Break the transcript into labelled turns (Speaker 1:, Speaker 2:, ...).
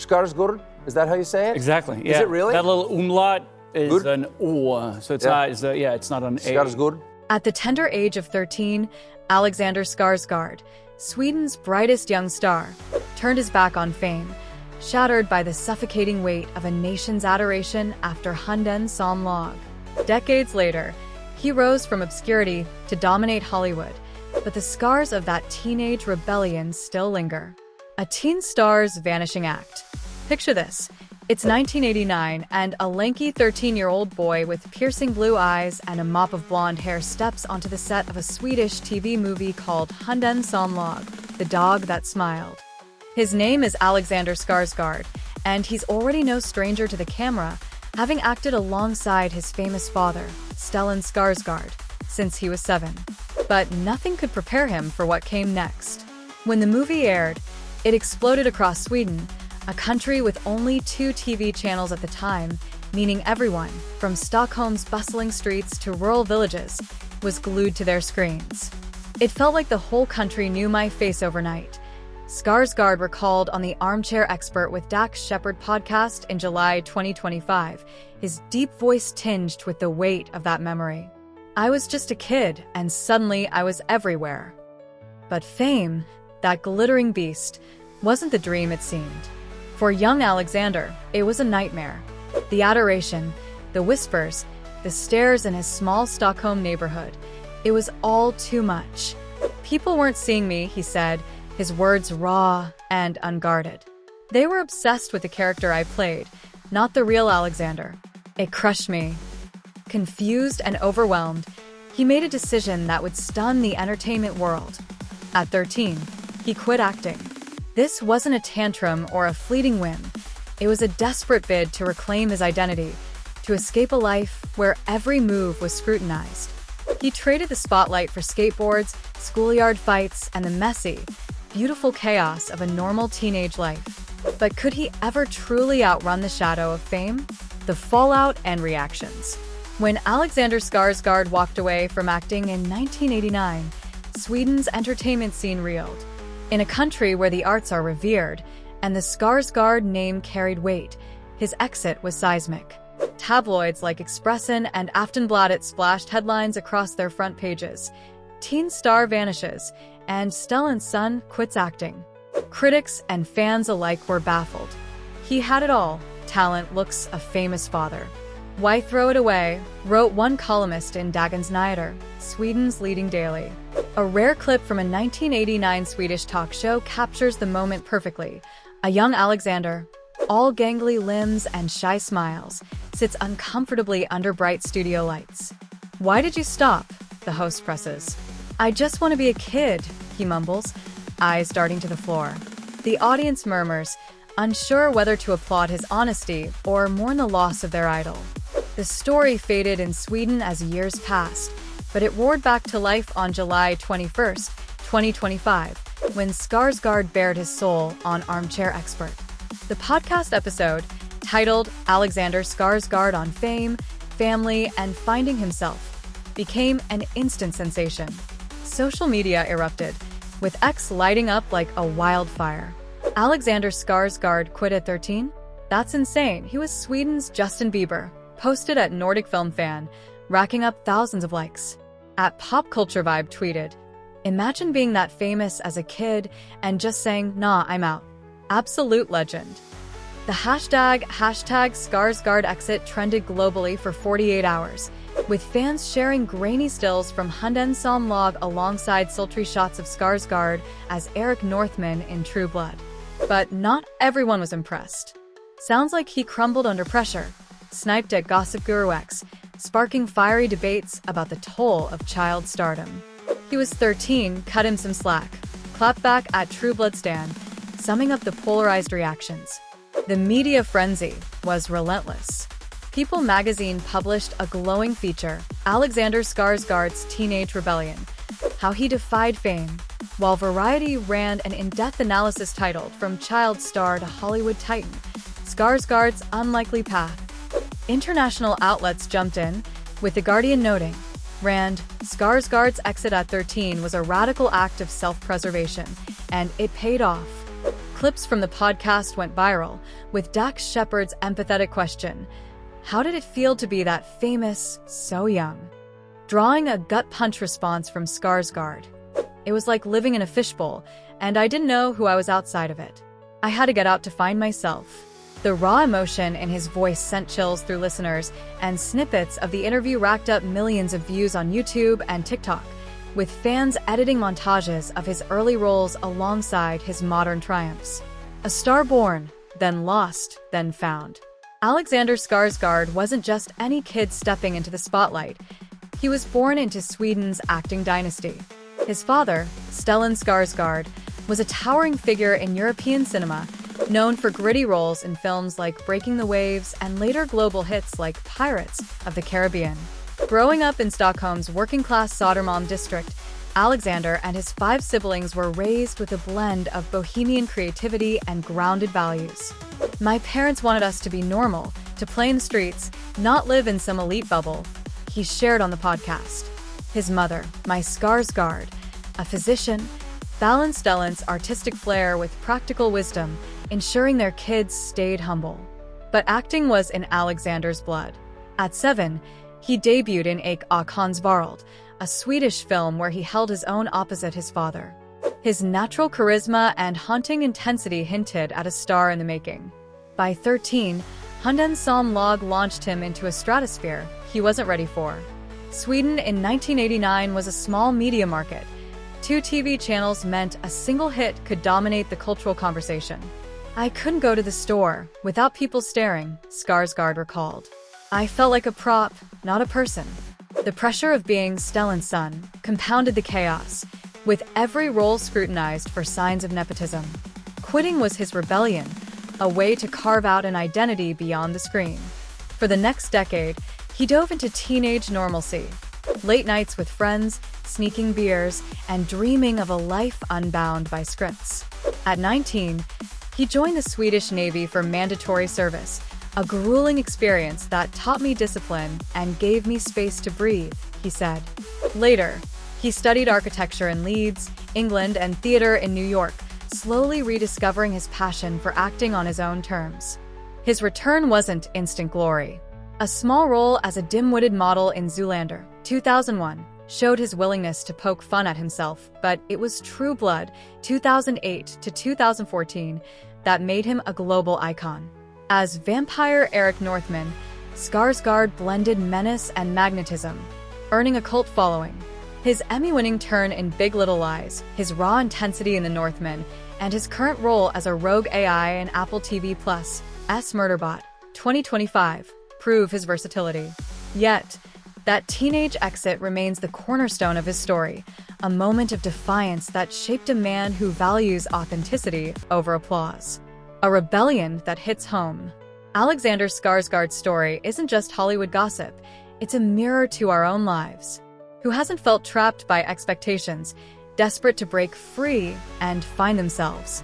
Speaker 1: Skarsgård, is that how you say it?
Speaker 2: Exactly, yeah.
Speaker 1: Is it really?
Speaker 2: That little umlaut is
Speaker 1: Good?
Speaker 2: an O, so it's not, it's not an A.
Speaker 1: Skarsgård.
Speaker 3: At the tender age of 13, Alexander Skarsgård, Sweden's brightest young star, turned his back on fame, shattered by the suffocating weight of a nation's adoration after Hunden som lag. Decades later, he rose from obscurity to dominate Hollywood, but the scars of that teenage rebellion still linger. A teen star's vanishing act. Picture this. It's 1989, and a lanky 13-year-old boy with piercing blue eyes and a mop of blonde hair steps onto the set of a Swedish TV movie called Hunden som lag, The Dog That Smiled. His name is Alexander Skarsgård, and he's already no stranger to the camera, having acted alongside his famous father, Stellan Skarsgård, since he was 7. But nothing could prepare him for what came next. When the movie aired, it exploded across Sweden, a country with only 2 TV channels at the time, meaning everyone, from Stockholm's bustling streets to rural villages, was glued to their screens. It felt like the whole country knew my face overnight. Skarsgård recalled on the Armchair Expert with Dax Shepard podcast in July 2025, his deep voice tinged with the weight of that memory. I was just a kid, and suddenly I was everywhere. But fame, that glittering beast, wasn't the dream it seemed. For young Alexander, it was a nightmare. The adoration, the whispers, the stares in his small Stockholm neighborhood. It was all too much. People weren't seeing me, he said, his words raw and unguarded. They were obsessed with the character I played, not the real Alexander. It crushed me. Confused and overwhelmed, he made a decision that would stun the entertainment world. At 13, he quit acting. This wasn't a tantrum or a fleeting whim. It was a desperate bid to reclaim his identity, to escape a life where every move was scrutinized. He traded the spotlight for skateboards, schoolyard fights, and the messy, beautiful chaos of a normal teenage life. But could he ever truly outrun the shadow of fame? The fallout and reactions. When Alexander Skarsgård walked away from acting in 1989, Sweden's entertainment scene reeled. In a country where the arts are revered and the Skarsgård name carried weight, his exit was seismic. Tabloids like Expressen and Aftonbladet splashed headlines across their front pages. Teen star vanishes, and Stellan's son quits acting. Critics and fans alike were baffled. He had it all: talent, looks, a famous father. Why throw it away? Wrote one columnist in Dagens Nyheter, Sweden's leading daily. A rare clip from a 1989 Swedish talk show captures the moment perfectly. A young Alexander, all gangly limbs and shy smiles, sits uncomfortably under bright studio lights. "Why did you stop?" the host presses. "I just want to be a kid," he mumbles, eyes darting to the floor. The audience murmurs, unsure whether to applaud his honesty or mourn the loss of their idol. The story faded in Sweden as years passed, but it roared back to life on July 21, 2025, when Skarsgård bared his soul on Armchair Expert. The podcast episode, titled Alexander Skarsgård on Fame, Family, and Finding Himself, became an instant sensation. Social media erupted, with X lighting up like a wildfire. Alexander Skarsgård quit at 13? That's insane. He was Sweden's Justin Bieber, posted at Nordic Film Fan, racking up thousands of likes. At Pop Culture Vibe tweeted, "Imagine being that famous as a kid and just saying, nah, I'm out." Absolute legend. The hashtag Skarsgård exit trended globally for 48 hours, with fans sharing grainy stills from Hunden som lag alongside sultry shots of Skarsgård as Eric Northman in True Blood. But not everyone was impressed. Sounds like he crumbled under pressure, sniped at Gossip Guru X, sparking fiery debates about the toll of child stardom. He was 13, cut him some slack, clapped back at True Blood stan, summing up the polarized reactions. The media frenzy was relentless. People magazine published a glowing feature, Alexander Skarsgård's Teenage Rebellion, how he defied fame, while Variety ran an in-depth analysis titled From Child Star to Hollywood Titan, Skarsgård's Unlikely Path. International outlets jumped in, with The Guardian noting, Rand, Skarsgård's exit at 13 was a radical act of self-preservation, and it paid off. Clips from the podcast went viral, with Dax Shepard's empathetic question, "How did it feel to be that famous so young?" drawing a gut punch response from Skarsgård. "It was like living in a fishbowl, and I didn't know who I was outside of it. I had to get out to find myself." The raw emotion in his voice sent chills through listeners, and snippets of the interview racked up millions of views on YouTube and TikTok, with fans editing montages of his early roles alongside his modern triumphs. A star born, then lost, then found. Alexander Skarsgård wasn't just any kid stepping into the spotlight. He was born into Sweden's acting dynasty. His father, Stellan Skarsgård, was a towering figure in European cinema, known for gritty roles in films like Breaking the Waves and later global hits like Pirates of the Caribbean. Growing up in Stockholm's working-class Södermalm district, Alexander and his 5 siblings were raised with a blend of bohemian creativity and grounded values. "My parents wanted us to be normal, to play in the streets, not live in some elite bubble," he shared on the podcast. His mother, my Skarsgård, a physician, balanced Stellan's artistic flair with practical wisdom, ensuring their kids stayed humble. But acting was in Alexander's blood. At 7, he debuted in Ek Akans Varld, a Swedish film where he held his own opposite his father. His natural charisma and haunting intensity hinted at a star in the making. By 13, Hunden som lag launched him into a stratosphere he wasn't ready for. Sweden in 1989 was a small media market. 2 TV channels meant a single hit could dominate the cultural conversation. "I couldn't go to the store without people staring," Skarsgård recalled. "I felt like a prop, not a person." The pressure of being Stellan's son compounded the chaos, with every role scrutinized for signs of nepotism. Quitting was his rebellion, a way to carve out an identity beyond the screen. For the next decade, he dove into teenage normalcy, late nights with friends, sneaking beers, and dreaming of a life unbound by scripts. At 19, he joined the Swedish Navy for mandatory service, a grueling experience that taught me discipline and gave me space to breathe, he said. Later, he studied architecture in Leeds, England, and theater in New York, slowly rediscovering his passion for acting on his own terms. His return wasn't instant glory. A small role as a dim-witted model in Zoolander, 2001, showed his willingness to poke fun at himself, but it was True Blood, 2008 to 2014, that made him a global icon. As vampire Eric Northman, Skarsgård blended menace and magnetism, earning a cult following. His Emmy-winning turn in Big Little Lies, his raw intensity in The Northman, and his current role as a rogue AI in Apple TV+'s Murderbot, 2025, prove his versatility. Yet, that teenage exit remains the cornerstone of his story, a moment of defiance that shaped a man who values authenticity over applause. A rebellion that hits home. Alexander Skarsgård's story isn't just Hollywood gossip, it's a mirror to our own lives. Who hasn't felt trapped by expectations, desperate to break free and find themselves?